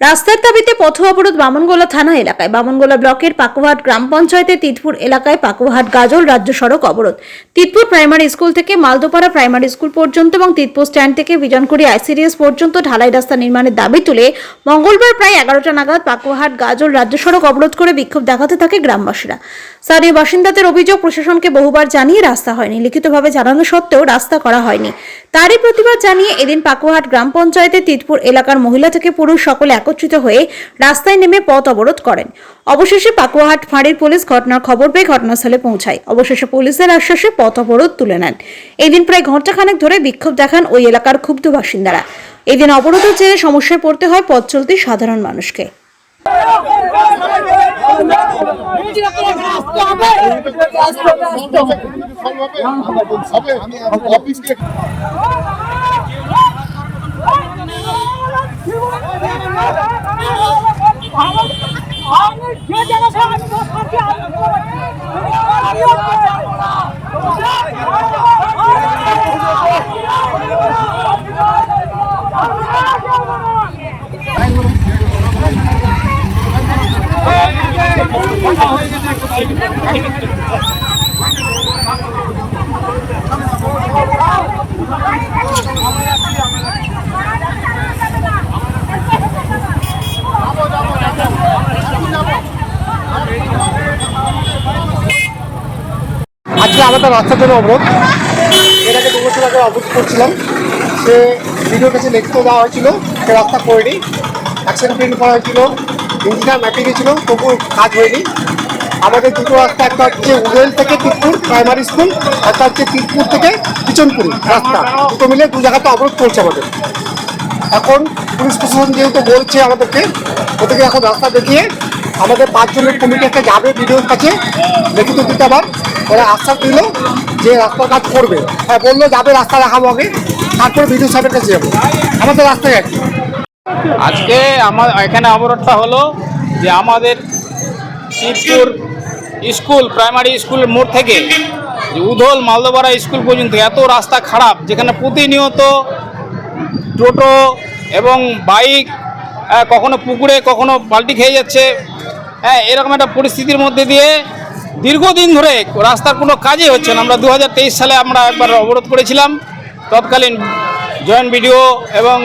রাস্তার দাবিতে পথ অবরোধ বামনগোলা থানা এলাকায়। বামনগোলা ব্লকের পাকুহাট গ্রাম পঞ্চায়েতের তিতপুর এলাকায় পাকুহাট গাজল রাজ্য সড়ক অবরোধ। তিতপুর প্রাইমারি স্কুল থেকে মালদোপাড়া প্রাইমারি স্কুল পর্যন্ত এবং তিতপুর স্ট্যান্ড থেকে বিজনকুড়ি আইসিডিএস পর্যন্ত ঢালাই রাস্তা নির্মাণের দাবি তুলে মঙ্গলবার প্রায় 11টা নাগাদ পাকুহাট গাজল রাজ্য সড়ক অবরোধ করে বিক্ষোভ দেখাতে থাকে গ্রামবাসীরা। স্থানীয় বাসিন্দাদের অভিযোগ, প্রশাসনকে বহুবার জানিয়ে রাস্তা হয়নি, লিখিতভাবে জানানো সত্ত্বেও রাস্তা করা হয়নি। তারই প্রতিবাদ জানিয়ে এদিন পাকুহাট গ্রাম পঞ্চায়েতের তিতপুর এলাকার মহিলা থেকে পুরুষ সকলে একত্রিত হয়ে রাস্তায় নেমে পথ অবরোধ করেন। অবশেষে পাকুহাট ফাঁড়ির পুলিশ ঘটনার খবর পেয়ে ঘটনাস্থলে পৌঁছায়। অবশেষে পুলিশের আশ্বাসে পথ অবরোধ তুলে নেন। এদিন প্রায় ঘণ্টাখানেক ধরে বিক্ষোভ দেখান ওই এলাকার ক্ষুব্ধ বাসিন্দারা। এদিন অবরোধের জেরে সমস্যায় পড়তে হয় পথ চলতি সাধারণ মানুষকে। আজকে আমাদের রাস্তার জন্য অবরোধ, এটাকে 2 বছর আগে অবরোধ করছিলাম। সে ভিডিওর কাছে লিখিত দেওয়া হয়েছিল, সে রাস্তা করেনি। অ্যাক্সিডেন্ট প্রিন্ট করা হয়েছিল, ইঞ্জিনিয়ার ম্যাপে গেছিল, তবু কাজ হয়নি। আমাদের দুটো রাস্তা, একটা হচ্ছে উড়েল থেকে তিতপুর প্রাইমারি স্কুল, একটা হচ্ছে তিতপুর থেকে কিচনপুরি রাস্তা, দুটো মিলে 2 জায়গাতে অবরোধ করছে আমাদের। এখন পুলিশ প্রশাসন যেহেতু বলছে আমাদেরকে, ওদেরকে এখন রাস্তা দেখিয়ে আমাদের 5 জনের কমিটি একটা যাবে ভিডিওর কাছে লিখিত দিতে। আবার ওরা আশ্বাস দিল যে রাস্তার কাজ করবে। হ্যাঁ, বললো যাবে, রাস্তা দেখাবো আগে, তারপরে ভিডিও সাহেবের কাছে যাবো। আমাদের রাস্তায় আর কি আজকে আমার এখানে অবরোধটা হলো যে আমাদের তিতপুর স্কুল প্রাইমারি স্কুলের মোড় থেকে যে উধল মালদোপাড়া স্কুল পর্যন্ত এত রাস্তা খারাপ, যেখানে প্রতিনিয়ত টোটো এবং বাইক কখনো পুকুরে কখনো পাল্টি খেয়ে যাচ্ছে। হ্যাঁ, এরকম একটা পরিস্থিতির মধ্যে দিয়ে দীর্ঘদিন ধরে রাস্তার কোনো কাজই হচ্ছে না। আমরা 2023 সালে আমরা একবার অবরোধ করেছিলাম। তৎকালীন জয়েন্ট বিডিও এবং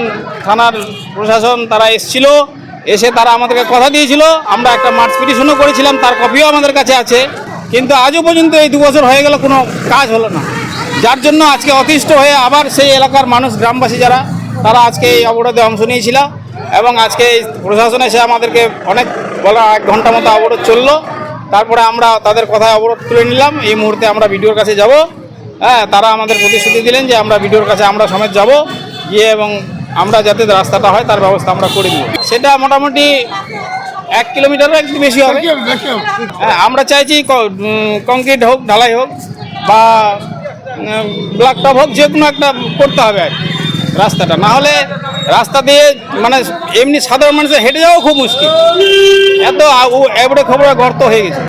থানার প্রশাসন তারা এসেছিল, এসে তারা আমাদেরকে কথা দিয়েছিল। আমরা একটা মার্চ পিটিশনও করেছিলাম, তার কপিও আমাদের কাছে আছে। কিন্তু আজও পর্যন্ত এই 2 বছর হয়ে গেল, কোনো কাজ হলো না। যার জন্য আজকে অতিষ্ঠ হয়ে আবার সেই এলাকার মানুষ, গ্রামবাসী যারা, তারা আজকে এই অবরোধে অংশ নিয়েছিল। এবং আজকে এই প্রশাসন এসে আমাদেরকে অনেক বলা 1 ঘন্টা মতো অবরোধ চললো। তারপরে আমরা তাদের কথায় অবরোধ তুলে নিলাম। এই মুহূর্তে আমরা বিডিওর কাছে যাব। হ্যাঁ, তারা আমাদের প্রতিশ্রুতি দিলেন যে আমরা বিডিওর কাছে আমরা সমেত যাব গিয়ে, এবং আমরা যাতে রাস্তাটা হয় তার ব্যবস্থা আমরা করে দিব। সেটা মোটামুটি 1 কিলোমিটারও একটু বেশি হবে। হ্যাঁ, আমরা চাইছি কংক্রিট হোক, ঢালাই হোক বা ব্লক টপ হোক, যে কোনো একটা করতে হবে আর রাস্তাটা। না হলে রাস্তা দিয়ে মানে এমনি সাধারণ মানুষের হেঁটে যাওয়া খুব মুশকিল, এত এবড়ে খবরে গর্ত হয়ে গেছে।